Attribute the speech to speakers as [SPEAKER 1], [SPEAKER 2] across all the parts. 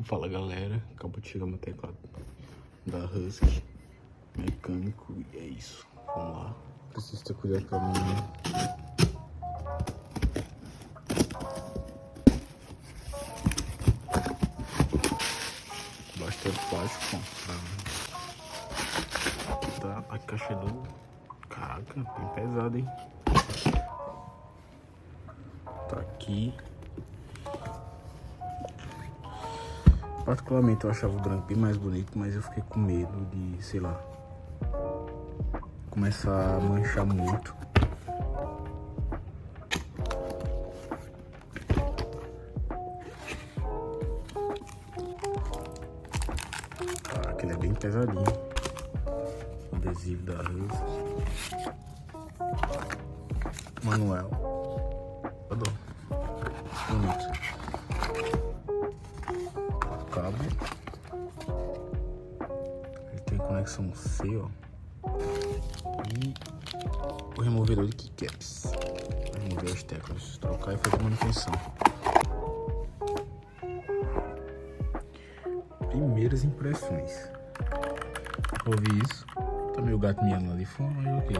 [SPEAKER 1] Fala galera, acabou de chegar meu teclado da Husky mecânico e é isso, vamos lá. Preciso ter cuidado com a minha. Bastante plástico, aqui tá a caixa do... Caraca, bem pesado, hein? Tá aqui. Particularmente eu achava o branco bem mais bonito, mas eu fiquei com medo de, sei lá, começar a manchar muito. Caraca, ele é bem pesadinho. O adesivo da Husky. Manual. Adoro. Bonito. Cabo. Ele tem conexão C, ó. E o removedor de keycaps. Vai remover as teclas, trocar e fazer manutenção. Primeiras impressões. Ouvi isso. Tá meio gato miando lá de fora, mas ok.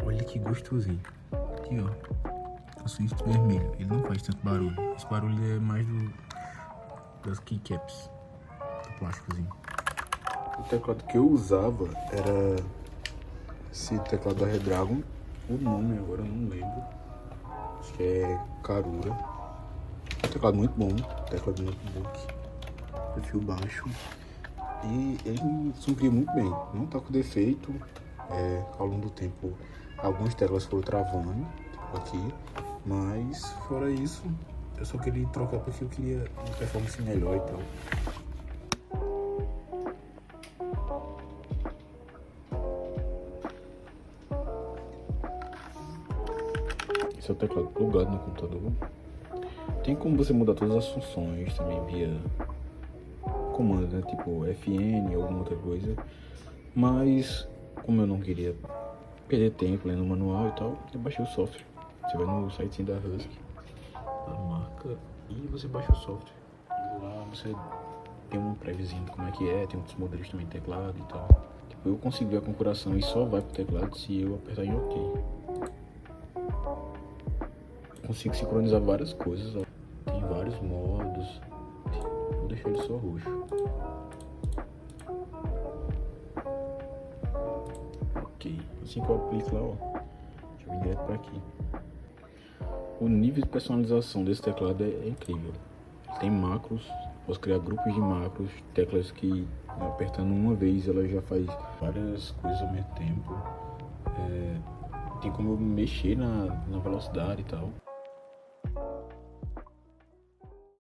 [SPEAKER 1] Olha que gostosinho. Aqui, ó. O switch vermelho. Ele não faz tanto barulho. Esse barulho é mais das keycaps. Do plásticozinho. O teclado que eu usava era esse teclado da Redragon. O nome agora eu não lembro. Acho que é Karura. É um teclado muito bom. Teclado de notebook. Perfil baixo. E ele supria muito bem. Não tá com defeito. Ao longo do tempo, algumas teclas foram travando. Tipo aqui. Mas fora isso, eu só queria trocar porque eu queria uma performance melhor e tal. Esse é o teclado plugado no computador. Tem como você mudar todas as funções também via comando, né? Tipo FN ou alguma outra coisa. Mas como eu não queria perder tempo lendo o manual e tal, eu baixei o software. Você vai no site da Husky, da marca, e você baixa o software. E lá você tem um préviozinho de como é que é, tem outros modelos também de teclado e tal. Tipo, eu consigo ver a configuração e só vai pro teclado se eu apertar em OK. Consigo sincronizar várias coisas, ó. Tem vários modos. Vou deixar ele só roxo. Ok, assim que eu aplico lá, ó, deixa eu vir direto pra aqui. O nível de personalização desse teclado é incrível. Ele tem macros, posso criar grupos de macros, teclas que apertando uma vez ela já faz várias coisas ao mesmo tempo. Tem como eu mexer na velocidade e tal.